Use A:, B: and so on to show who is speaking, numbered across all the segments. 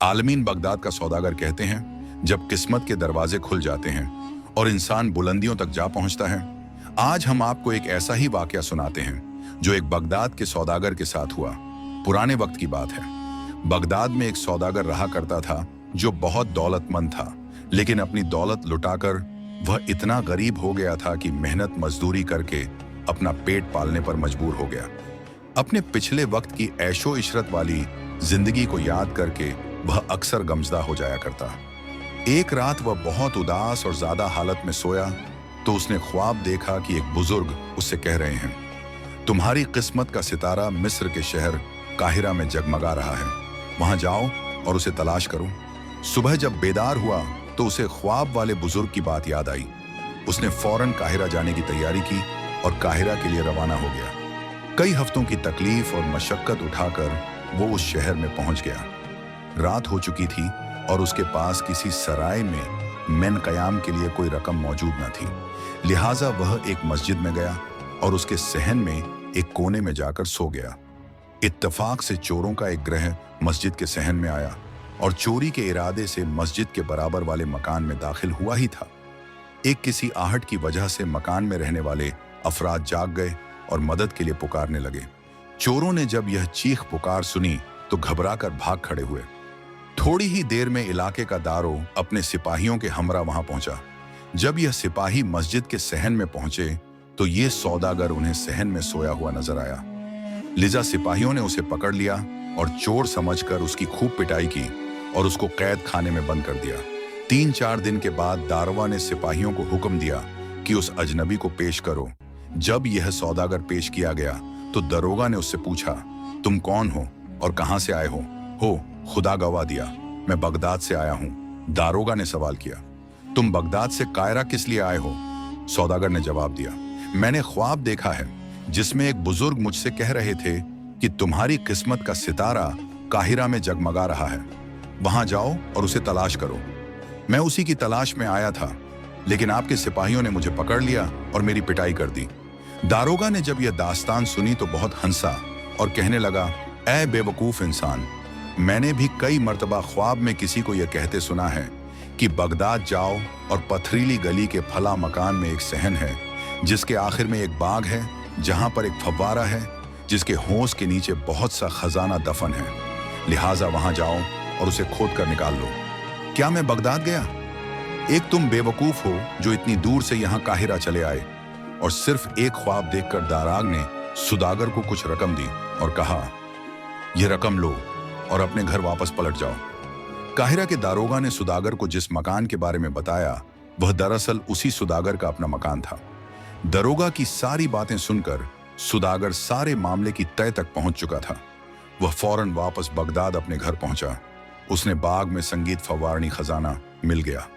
A: आलमीन बगदाद का सौदागर कहते हैं, जब किस्मत के दरवाजे खुल जाते हैं और इंसान बुलंदियों तक जा पहुंचता है। आज हम आपको एक ऐसा ही वाकया सुनाते हैं जो एक बगदाद के सौदागर के साथ हुआ। पुराने वक्त की बात है। बगदाद में एक सौदागर रहा करता था जो बहुत दौलतमंद था, लेकिन अपनी दौलत लुटाकर वह इतना गरीब हो गया था कि मेहनत मजदूरी करके अपना पेट पालने पर मजबूर हो गया। अपने पिछले वक्त की ऐशो इशरत वाली जिंदगी को याद करके वह अक्सर गमजदा हो जाया करता। एक रात वह बहुत उदास और ज्यादा हालत में सोया तो उसने ख्वाब देखा कि एक बुजुर्ग उससे कह रहे हैं, तुम्हारी किस्मत का सितारा मिस्र के शहर काहिरा में जगमगा रहा है, वहां जाओ और उसे तलाश करो। सुबह जब बेदार हुआ तो उसे ख्वाब वाले बुजुर्ग की बात याद आई। उसने फौरन काहिरा जाने की तैयारी की और काहिरा के लिए रवाना हो गया। कई हफ्तों की तकलीफ और मशक्कत उठाकर वो उस शहर में पहुंच गया। रात हो चुकी थी और उसके पास किसी सराय में मैन कयाम के लिए कोई रकम मौजूद न थी। लिहाजा वह एक मस्जिद में गया और उसके सहन में एक कोने में जाकर सो गया। इत्तफाक से चोरों का एक ग्रह मस्जिद के सहन में आया और चोरी के इरादे से मस्जिद के बराबर वाले मकान में दाखिल हुआ ही था। एक किसी आहट की वजह से मकान में रहने वाले अफराद जाग गए और मदद के लिए पुकारने लगे। चोरों ने जब यह चीख पुकार सुनी तो घबराकर भाग खड़े हुए। थोड़ी ही देर में इलाके का दारो अपने सिपाहियों के हमरा वहां पहुंचा। जब यह सिपाही मस्जिद के सहन में पहुंचे तो ये सौदागर उन्हें सहन में सोया हुआ नजर आया। लिजा सिपाहियों ने उसे पकड़ लिया और चोर समझकर उसकी खूब पिटाई की और उसको कैद खाने में बंद कर दिया। 3-4 दिन के बाद दारवा ने सिपाहियों को हुक्म दिया कि उस अजनबी को पेश करो। जब यह सौदागर पेश किया गया तो दरोगा ने उससे पूछा, तुम कौन हो और कहां से आए हो? खुदा गवाह दिया, मैं बगदाद से आया हूं। दारोगा ने सवाल किया, तुम बगदाद से कायरा किस लिए आए हो? सौदागर ने जवाब दिया, मैंने ख्वाब देखा है जिसमें एक बुजुर्ग मुझसे कह रहे थे कि तुम्हारी किस्मत का सितारा काहिरा में जगमगा रहा है, वहां जाओ और उसे तलाश करो। मैं उसी की तलाश में आया था, लेकिन आपके सिपाहियों ने मुझे पकड़ लिया और मेरी पिटाई कर दी। दारोगा ने जब यह दास्तान सुनी तो बहुत हंसा और कहने लगा, ऐ बेवकूफ इंसान, मैंने भी कई मर्तबा ख्वाब में किसी को यह कहते सुना है कि बगदाद जाओ और पथरीली गली के फला मकान में एक सहन है जिसके आखिर में एक बाग है, जहां पर एक फव्वारा है जिसके होंस के नीचे बहुत सा खजाना दफन है, लिहाजा वहां जाओ और उसे खोद कर निकाल लो। क्या मैं बगदाद गया? एक तुम बेवकूफ हो जो इतनी दूर से यहाँ काहिरा चले आए। और सिर्फ एक ख्वाब देखकर दाराग ने सौदागर को कुछ रकम दी और कहा, यह रकम लो और अपने घर वापस पलट जाओ। काहिरा के दारोगा ने सौदागर को जिस मकान के बारे में बताया वह दरअसल उसी सौदागर का अपना मकान था। दरोगा की सारी बातें सुनकर सौदागर सारे मामले की तय तक पहुंच चुका था। वह फौरन वापस बगदाद अपने घर पहुंचा। उसने बाग में संगीत फव्वारनी खजाना मिल गया।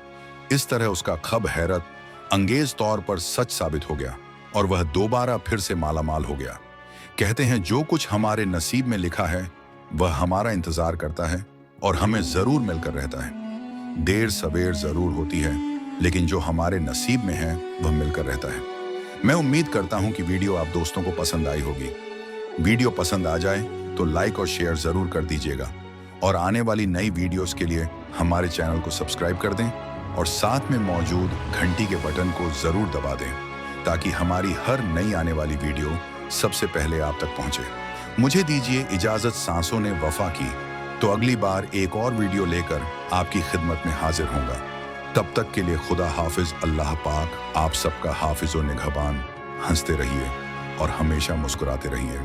A: इस तरह उसका ख्वाब हैरत अंगेज तौर पर सच साबित हो गया और वह दोबारा फिर से मालामाल हो गया। कहते हैं, जो कुछ हमारे नसीब में लिखा है वह हमारा इंतजार करता है और हमें जरूर मिलकर रहता है। देर सवेर जरूर होती है, लेकिन जो हमारे नसीब में है वह मिलकर रहता है। मैं उम्मीद करता हूं कि वीडियो आप दोस्तों को पसंद आई होगी। वीडियो पसंद आ जाए तो लाइक और शेयर जरूर कर दीजिएगा और आने वाली नई वीडियोस के लिए हमारे चैनल को सब्सक्राइब कर दें और साथ में मौजूद घंटी के बटन को जरूर दबा दें ताकि हमारी हर नई आने वाली वीडियो सबसे पहले आप तक पहुंचे। मुझे दीजिए इजाजत, सांसों ने वफा की, तो अगली बार एक और वीडियो लेकर आपकी खिदमत में हाजिर होऊंगा। तब तक के लिए खुदा हाफिज। अल्लाह पाक आप सबका हाफिज व निगहबान। हंसते रहिए और हमेशा मुस्कुराते रहिए।